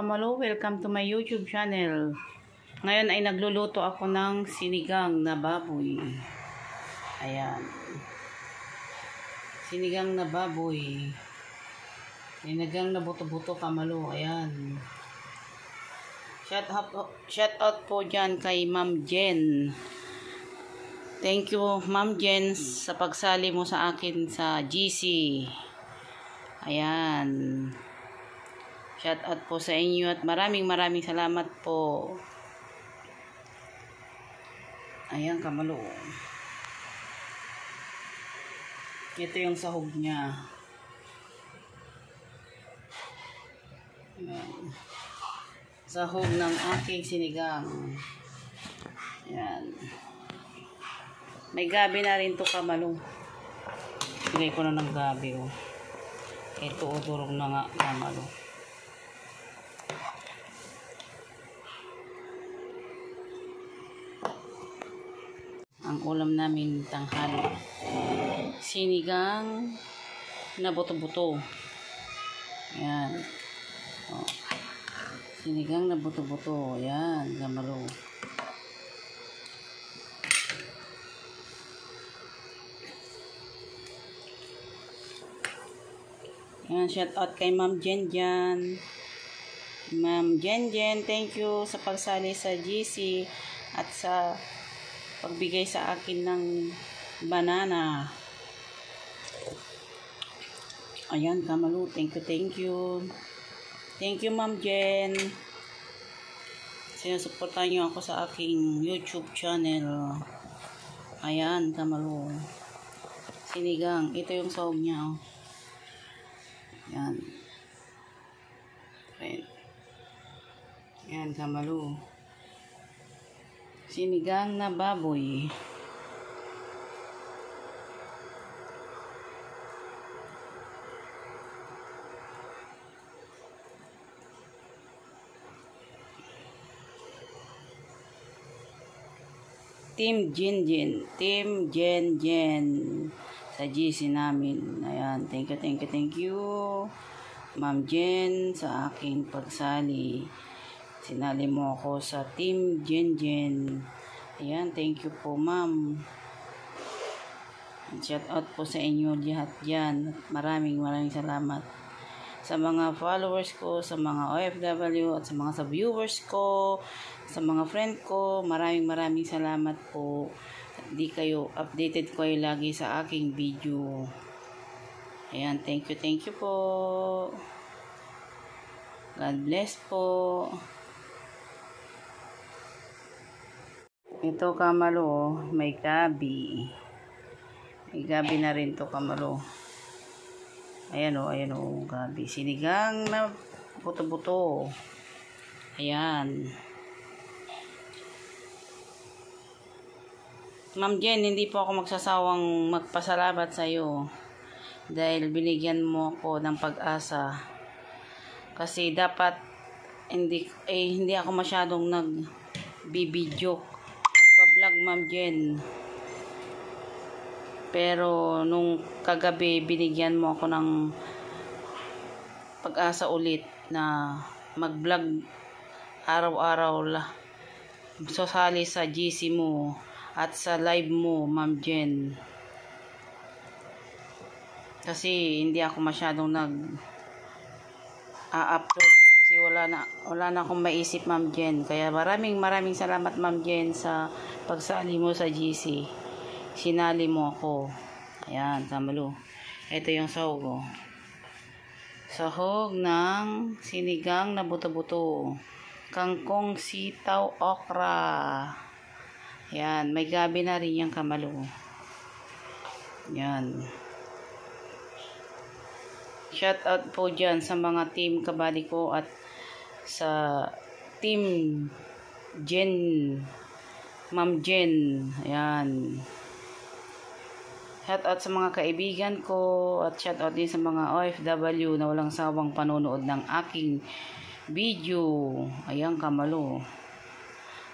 kamalo, welcome to my YouTube channel. Ngayon ay nagluluto ako ng sinigang na baboy. Ayan. Sinigang na baboy. Sinigang na buto-buto kamalo. Ayan. Shout out po dyan kay Ma'am Jen. Thank you Ma'am Jen sa pagsali mo sa akin sa GC. Ayan. Shout out po sa inyo at maraming salamat po. Ayan kamalo. Ito yung sahog niya. Ayan. Sahog ng aking sinigang. Ayan. May gabi na rin to kamalo. Bigay ko na ng gabi. Oh. Ito durog na nga kamalo. Ang ulam namin tanghali. Sinigang na buto-buto. Ayan. Oh. Sinigang na buto-buto. Ayan. Kamalo. Ayan. Shout out kay Ma'am Jen Jen. Ma'am Jen Jen, thank you sa pagsali sa GC at sa pagbigay sa akin ng banana. Ayan, kamalo. Thank you. Thank you, Ma'am Jen. Sinusuportahan niyo ako sa aking YouTube channel. Ayan, kamalo. Sinigang. Ito yung sahog niya. Oh. Ayan. Ayan, kamalo. Sinigang na baboy. Team Jen sa GC namin. Ayan, thank you. Ma'am Jen sa aking pagsali. Sinali mo ako sa Team Jen. Ayan, thank you po ma'am. Shout out po sa inyo lahat dyan. Maraming salamat. Sa mga followers ko, sa mga OFW at sa mga viewers ko, sa mga friend ko, maraming salamat po. Di kayo updated ko lagi sa aking video. Ayan, thank you po. God bless po. Ito kamalo, may gabi. May gabi na rin to kamalo. Ayan o, gabi. Sinigang na buto-buto. Ayan. Ma'am Jen, hindi po ako magsasawang magpasalamat sa iyo dahil binigyan mo ako ng pag-asa. Kasi dapat hindi ako masyadong nagbibidyo. Nagpa-vlog Ma'am Jen. Pero nung kagabi binigyan mo ako ng pag-asa ulit na mag-vlog araw-araw sasali sa GC mo at sa live mo Ma'am Jen. Kasi hindi ako masyadong upload kasi wala na akong maisip Ma'am Jen. Kaya maraming salamat Ma'am Jen sa pagsali mo sa GC. Sinali mo ako. Ayan, kamalo. Ito yung sahog. Oh. Sahog ng sinigang na buto-buto. Kangkong, sitaw, okra. Ayan, may gabi na rin yung kamalo. Ayan. Shout out po dyan sa mga team kabali ko at sa team Jen, Ma'am Jen. Ayan. Shout out sa mga kaibigan ko at shout out din sa mga OFW na walang sawang panonood ng aking video. Ayan kamalo.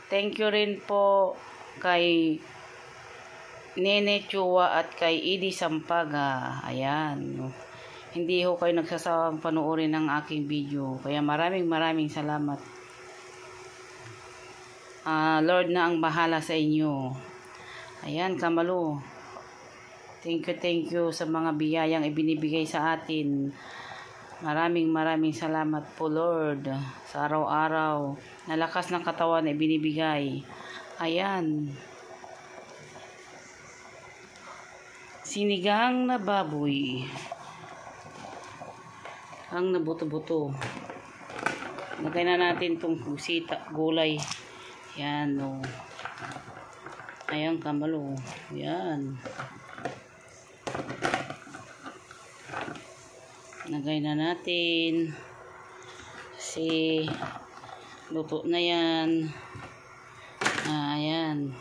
Thank you rin po kay Nene Chua at kay Edie Sampaga. Ayan. hindi ho kayo nagsasawang panoorin ng aking video. Kaya maraming salamat. Lord na ang bahala sa inyo. Ayan, Kamalo. Thank you sa mga biyayang ibinibigay sa atin. Maraming salamat po, Lord, sa araw-araw na lakas ng katawan na ibinibigay. Ayan. Sinigang na baboy. Ang nabuto-buto. Lagay na natin itong gulay. Yan, o. Ayan, Kamalo. Yan. Lagay na natin. Kasi, luto na yan. Ayan.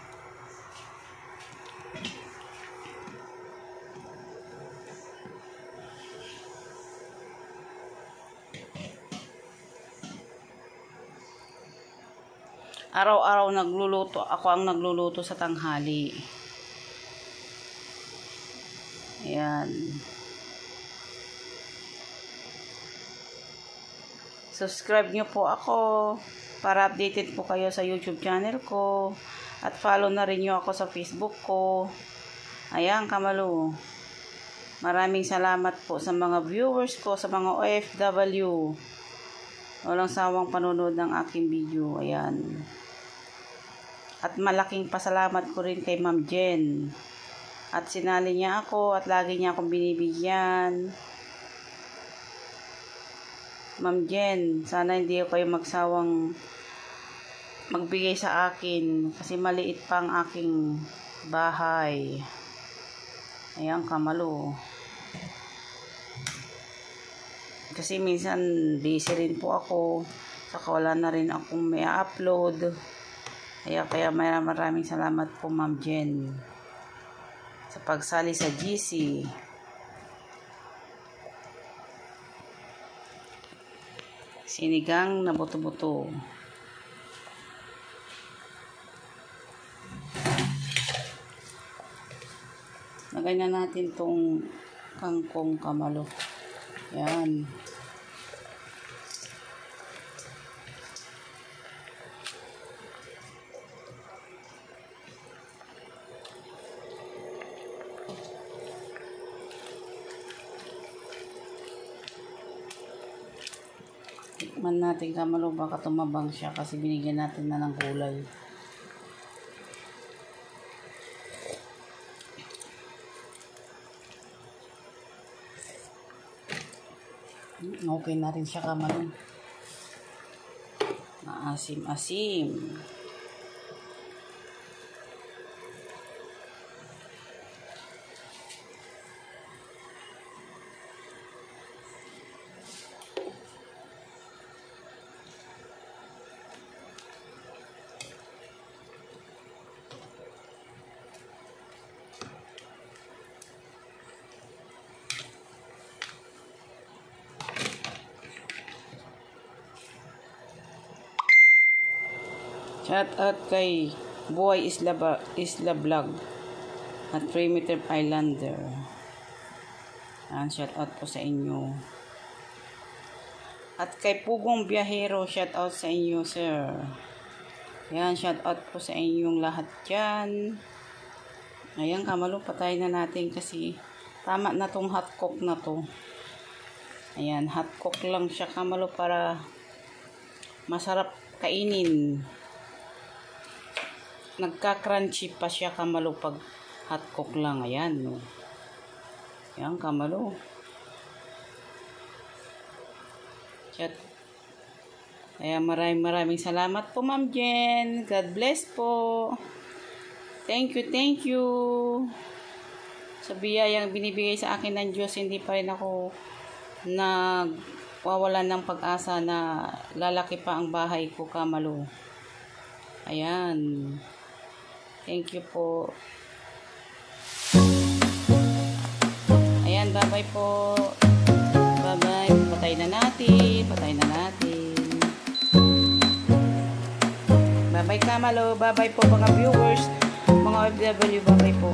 Araw-araw nagluluto. Ako ang nagluluto sa tanghali. Ayan. Subscribe nyo po ako para updated po kayo sa YouTube channel ko. At follow na rin nyo ako sa Facebook ko. Ayan, Kamalo. Maraming salamat po sa mga viewers ko, sa mga OFW. Walang sawang panonood ng aking video. Ayan. At malaking pasalamat ko rin kay Ma'am Jen. At sinali niya ako at lagi niya akong binibigyan. Ma'am Jen, sana hindi kayo magsawang magbigay sa akin kasi maliit pa ang aking bahay. Ayan, Kamalo. Kasi minsan busy rin po ako. Saka wala na rin akong may upload. Kaya maraming salamat po, Ma'am Jen, sa pagsali sa GC. Sinigang na buto-buto. Lagay na natin tong kangkong, Kamalo. Yan. Tikman natin, Kamalo, baka tumabang siya kasi binigyan natin na ng gulay. Okay na rin siya, Kamalo. Maasim-asim. Shout out kay Buhay Isla Vlog at Primitive Islander. Yan, shout out po sa inyo. At kay Pugong Biyahero, shout out sa inyo, sir. Yan, shout out po sa inyong lahat dyan. Ayan, Kamalo, patayin na natin kasi tama na tong hot cook na to. Ayan, hot cook lang siya, Kamalo, para masarap kainin. Nagka-crunchy pa siya, Kamalo, pag hot cook lang. Ayan, no. Ayan, Kamalo. Chat. Kaya maraming salamat po, Ma'am Jen. God bless po. Thank you. Sa biyayang binibigay sa akin ng Diyos, hindi pa rin ako nagwawalan ng pag-asa na lalaki pa ang bahay ko, Kamalo. Ayan. Thank you po. Ayan, bye-bye po. Bye-bye. Patay na natin. Bye-bye, Kamalo. Bye-bye po mga viewers, mga OFW. Bye-bye po.